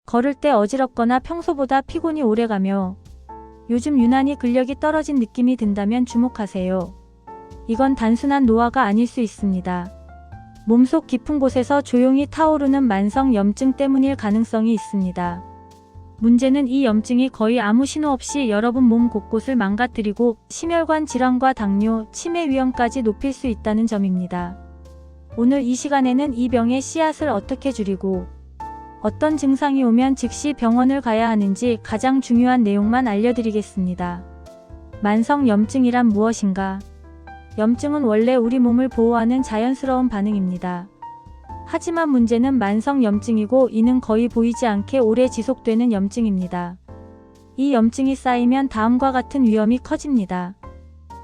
걸을 때 어지럽거나 평소보다 피곤이 오래가며 요즘 유난히 근력이 떨어진 느낌이 든다면 주목하세요. 이건 단순한 노화가 아닐 수 있습니다. 몸속 깊은 곳에서 조용히 타오르는 만성 염증 때문일 가능성이 있습니다. 문제는 이 염증이 거의 아무 신호 없이 여러분 몸 곳곳을 망가뜨리고 심혈관 질환과 당뇨, 치매 위험까지 높일 수 있다는 점입니다. 오늘 이 시간에는 이 병의 씨앗을 어떻게 줄이고 어떤 증상이 오면 즉시 병원을 가야 하는지 가장 중요한 내용만 알려드리겠습니다. 만성 염증이란 무엇인가? 염증은 원래 우리 몸을 보호하는 자연스러운 반응입니다. 하지만 문제는 만성 염증이고 이는 거의 보이지 않게 오래 지속되는 염증입니다. 이 염증이 쌓이면 다음과 같은 위험이 커집니다.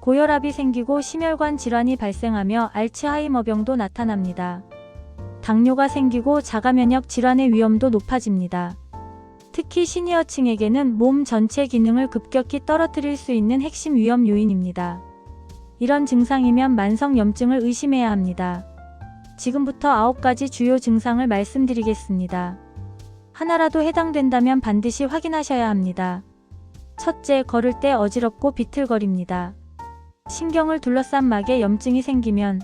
고혈압이 생기고 심혈관 질환이 발생하며 알츠하이머병도 나타납니다. 당뇨가 생기고 자가면역 질환의 위험도 높아집니다. 특히 시니어층에게는 몸 전체 기능을 급격히 떨어뜨릴 수 있는 핵심 위험 요인입니다. 이런 증상이면 만성 염증을 의심해야 합니다. 지금부터 9가지 주요 증상을 말씀드리겠습니다. 하나라도 해당된다면 반드시 확인하셔야 합니다. 첫째, 걸을 때 어지럽고 비틀거립니다. 신경을 둘러싼 막에 염증이 생기면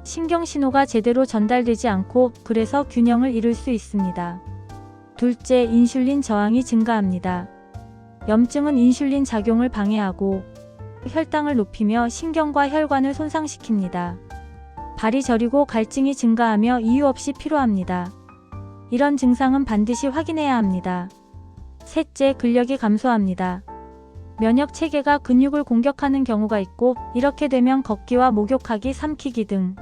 신경신호가 제대로 전달되지 않고 그래서 균형을 잃을 수 있습니다. 둘째, 인슐린 저항이 증가합니다. 염증은 인슐린 작용을 방해하고 혈당을 높이며 신경과 혈관을 손상시킵니다. 발이 저리고 갈증이 증가하며 이유 없이 피로합니다. 이런 증상은 반드시 확인해야 합니다. 셋째, 근력이 감소합니다. 면역 체계가 근육을 공격하는 경우가 있고 이렇게 되면 걷기와 목욕하기, 삼키기 등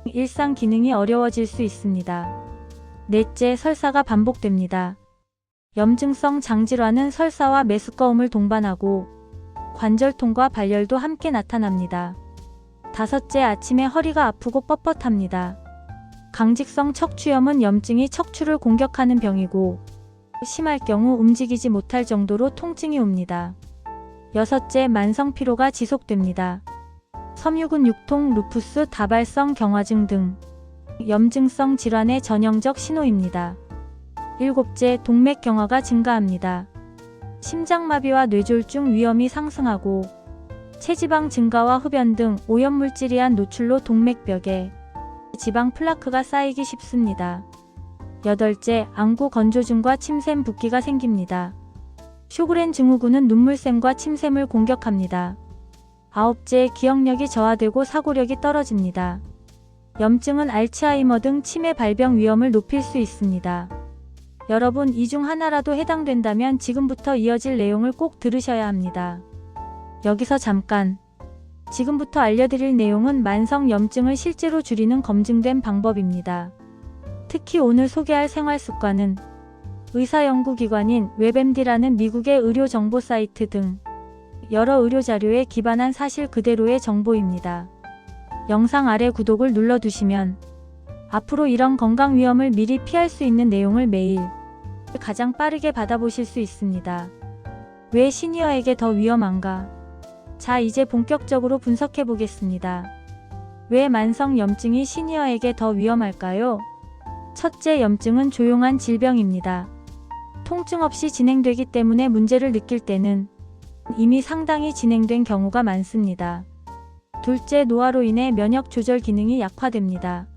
일상 기능이 어려워질 수 있습니다. 넷째, 설사가 반복됩니다. 염증성 장질환은 설사와 메스꺼움을 동반하고 관절통과 발열도 함께 나타납니다. 다섯째, 아침에 허리가 아프고 뻣뻣합니다. 강직성 척추염은 염증이 척추를 공격하는 병이고 심할 경우 움직이지 못할 정도로 통증이 옵니다. 여섯째, 만성 피로가 지속됩니다. 섬유근 육통, 루푸스, 다발성 경화증 등 염증성 질환의 전형적 신호입니다. 일곱째, 동맥 경화가 증가합니다. 심장마비와 뇌졸중 위험이 상승하고 체지방 증가와 흡연 등 오염물질이 한 노출로 동맥벽에 지방 플라크가 쌓이기 쉽습니다. 여덟째, 안구 건조증과 침샘 붓기가 생깁니다. 쇼그렌 증후군은 눈물샘과 침샘을 공격합니다. 아홉째, 기억력이 저하되고 사고력이 떨어집니다. 염증은 알츠하이머 등 치매 발병 위험을 높일 수 있습니다. 여러분, 이 중 하나라도 해당된다면 지금부터 이어질 내용을 꼭 들으셔야 합니다. 여기서 잠깐! 지금부터 알려드릴 내용은 만성 염증을 실제로 줄이는 검증된 방법입니다. 특히 오늘 소개할 생활습관은 의사연구기관인 웹MD라는 미국의 의료정보 사이트 등 여러 의료자료에 기반한 사실 그대로의 정보입니다. 영상 아래 구독을 눌러두시면 앞으로 이런 건강 위험을 미리 피할 수 있는 내용을 매일 가장 빠르게 받아보실 수 있습니다. 왜 시니어에게 더 위험한가? 자, 이제 본격적으로 분석해 보겠습니다. 왜 만성 염증이 시니어에게 더 위험할까요? 첫째, 염증은 조용한 질병입니다. 통증 없이 진행되기 때문에 문제를 느낄 때는 이미 상당히 진행된 경우가 많습니다. 둘째, 노화로 인해 면역 조절 기능이 약화됩니다.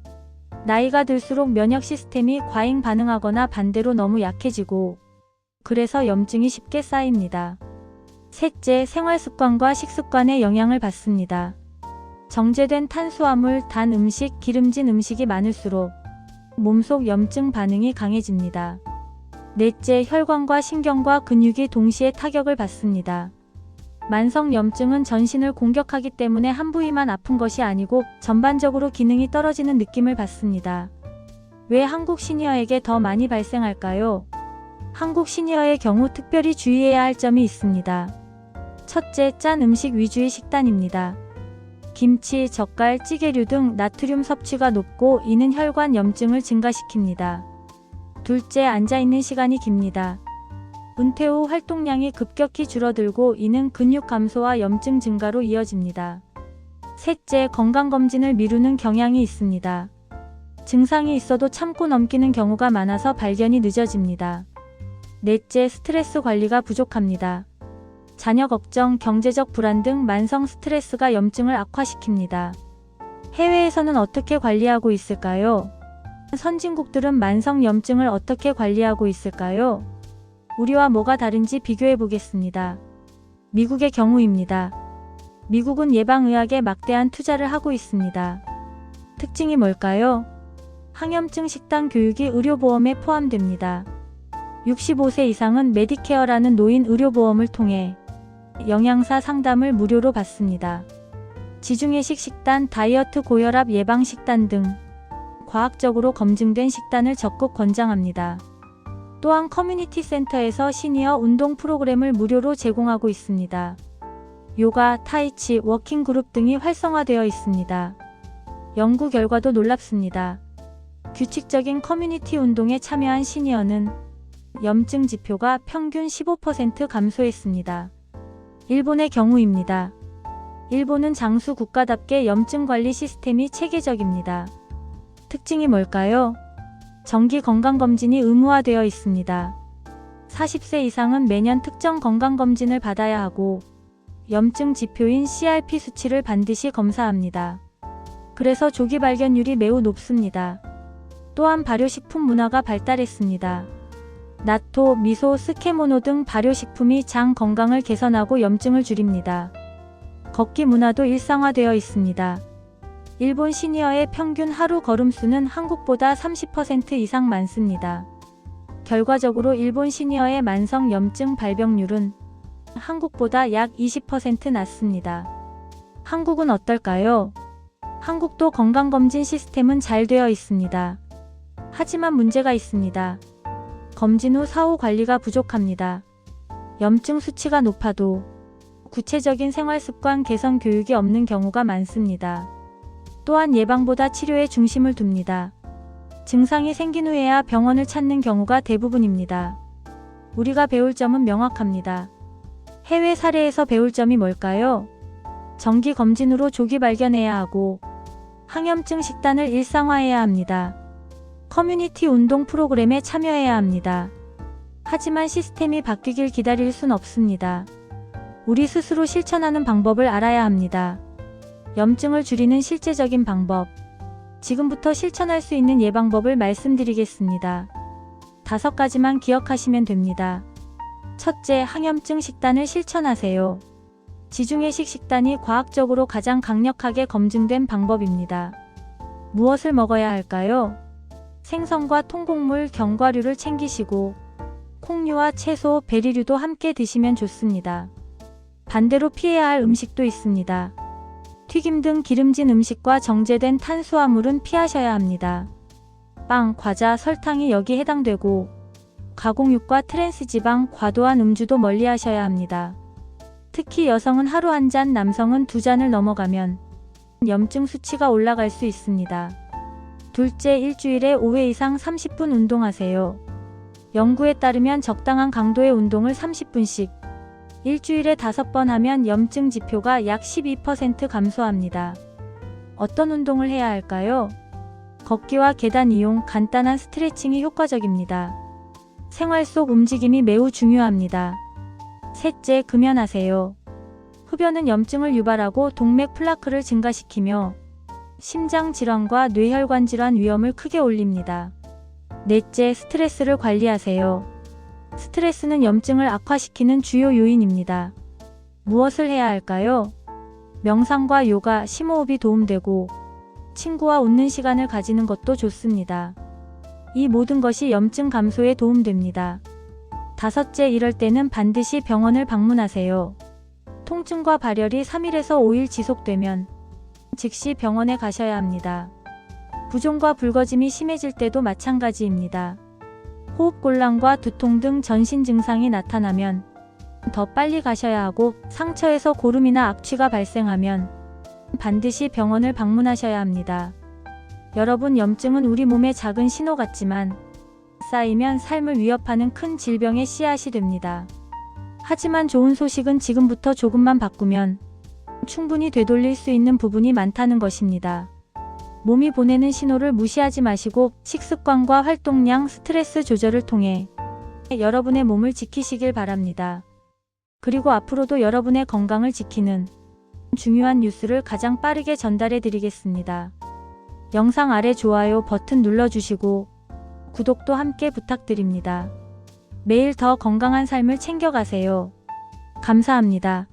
나이가 들수록 면역 시스템이 과잉 반응하거나 반대로 너무 약해지고 그래서 염증이 쉽게 쌓입니다. 셋째, 생활습관과 식습관의 영향을 받습니다. 정제된 탄수화물, 단 음식, 기름진 음식이 많을수록 몸속 염증 반응이 강해집니다. 넷째, 혈관과 신경과 근육이 동시에 타격을 받습니다. 만성 염증은 전신을 공격하기 때문에 한 부위만 아픈 것이 아니고 전반적으로 기능이 떨어지는 느낌을 받습니다. 왜 한국 시니어에게 더 많이 발생할까요? 한국 시니어의 경우 특별히 주의해야 할 점이 있습니다. 첫째, 짠 음식 위주의 식단입니다. 김치, 젓갈, 찌개류 등 나트륨 섭취가 높고 이는 혈관 염증을 증가시킵니다. 둘째, 앉아있는 시간이 깁니다. 은퇴 후 활동량이 급격히 줄어들고 이는 근육 감소와 염증 증가로 이어집니다. 셋째, 건강검진을 미루는 경향이 있습니다. 증상이 있어도 참고 넘기는 경우가 많아서 발견이 늦어집니다. 넷째, 스트레스 관리가 부족합니다. 자녀 걱정, 경제적 불안 등 만성 스트레스가 염증을 악화시킵니다. 해외에서는 어떻게 관리하고 있을까요? 선진국들은 만성 염증을 어떻게 관리하고 있을까요? 우리와 뭐가 다른지 비교해 보겠습니다. 미국의 경우입니다. 미국은 예방의학에 막대한 투자를 하고 있습니다. 특징이 뭘까요? 항염증 식단 교육이 의료보험에 포함됩니다. 65세 이상은 메디케어라는 노인 의료보험을 통해 영양사 상담을 무료로 받습니다. 지중해식 식단, 다이어트, 고혈압 예방 식단 등 과학적으로 검증된 식단을 적극 권장합니다. 또한 커뮤니티 센터에서 시니어 운동 프로그램을 무료로 제공하고 있습니다. 요가, 타이치, 워킹 그룹 등이 활성화되어 있습니다. 연구 결과도 놀랍습니다. 규칙적인 커뮤니티 운동에 참여한 시니어는 염증 지표가 평균 15% 감소했습니다. 일본의 경우입니다. 일본은 장수 국가답게 염증 관리 시스템이 체계적입니다. 특징이 뭘까요? 정기 건강검진이 의무화되어 있습니다. 40세 이상은 매년 특정 건강검진을 받아야 하고 염증 지표인 CRP 수치를 반드시 검사합니다. 그래서 조기 발견율이 매우 높습니다. 또한 발효식품 문화가 발달했습니다. 나토, 미소, 스케모노 등 발효식품이 장 건강을 개선하고 염증을 줄입니다. 걷기 문화도 일상화되어 있습니다. 일본 시니어의 평균 하루 걸음수는 한국보다 30% 이상 많습니다. 결과적으로 일본 시니어의 만성 염증 발병률은 한국보다 약 20% 낮습니다. 한국은 어떨까요? 한국도 건강검진 시스템은 잘 되어 있습니다. 하지만 문제가 있습니다. 검진 후 사후 관리가 부족합니다. 염증 수치가 높아도 구체적인 생활습관 개선 교육이 없는 경우가 많습니다. 또한 예방보다 치료에 중심을 둡니다. 증상이 생긴 후에야 병원을 찾는 경우가 대부분입니다. 우리가 배울 점은 명확합니다. 해외 사례에서 배울 점이 뭘까요? 정기 검진으로 조기 발견해야 하고 항염증 식단을 일상화해야 합니다. 커뮤니티 운동 프로그램에 참여해야 합니다. 하지만 시스템이 바뀌길 기다릴 순 없습니다. 우리 스스로 실천하는 방법을 알아야 합니다. 염증을 줄이는 실제적인 방법. 지금부터 실천할 수 있는 예방법을 말씀드리겠습니다. 5가지만 기억하시면 됩니다. 첫째, 항염증 식단을 실천하세요. 지중해식 식단이 과학적으로 가장 강력하게 검증된 방법입니다. 무엇을 먹어야 할까요? 생선과 통곡물, 견과류를 챙기시고 콩류와 채소, 베리류도 함께 드시면 좋습니다. 반대로 피해야 할 음식도 있습니다. 튀김 등 기름진 음식과 정제된 탄수화물은 피하셔야 합니다. 빵, 과자, 설탕이 여기 해당되고 가공육과 트랜스지방, 과도한 음주도 멀리하셔야 합니다. 특히 여성은 하루 1잔, 남성은 2잔을 넘어가면 염증 수치가 올라갈 수 있습니다. 둘째, 일주일에 5회 이상 30분 운동하세요. 연구에 따르면 적당한 강도의 운동을 30분씩 일주일에 5번 하면 염증 지표가 약 12% 감소합니다. 어떤 운동을 해야 할까요? 걷기와 계단 이용, 간단한 스트레칭이 효과적입니다. 생활 속 움직임이 매우 중요합니다. 셋째, 금연하세요. 흡연은 염증을 유발하고 동맥 플라크를 증가시키며 심장 질환과 뇌혈관 질환 위험을 크게 올립니다. 넷째, 스트레스를 관리하세요. 스트레스는 염증을 악화시키는 주요 요인입니다. 무엇을 해야 할까요? 명상과 요가, 심호흡이 도움되고 친구와 웃는 시간을 가지는 것도 좋습니다. 이 모든 것이 염증 감소에 도움됩니다. 5째, 이럴 때는 반드시 병원을 방문하세요. 통증과 발열이 3일에서 5일 지속되면 즉시 병원에 가셔야 합니다. 부종과 붉어짐이 심해질 때도 마찬가지입니다. 호흡곤란과 두통 등 전신 증상이 나타나면 더 빨리 가셔야 하고 상처에서 고름이나 악취가 발생하면 반드시 병원을 방문하셔야 합니다. 여러분, 염증은 우리 몸의 작은 신호 같지만 쌓이면 삶을 위협하는 큰 질병의 씨앗이 됩니다. 하지만 좋은 소식은 지금부터 조금만 바꾸면 충분히 되돌릴 수 있는 부분이 많다는 것입니다. 몸이 보내는 신호를 무시하지 마시고 식습관과 활동량, 스트레스 조절을 통해 여러분의 몸을 지키시길 바랍니다. 그리고 앞으로도 여러분의 건강을 지키는 중요한 뉴스를 가장 빠르게 전달해 드리겠습니다. 영상 아래 좋아요 버튼 눌러주시고 구독도 함께 부탁드립니다. 매일 더 건강한 삶을 챙겨가세요. 감사합니다.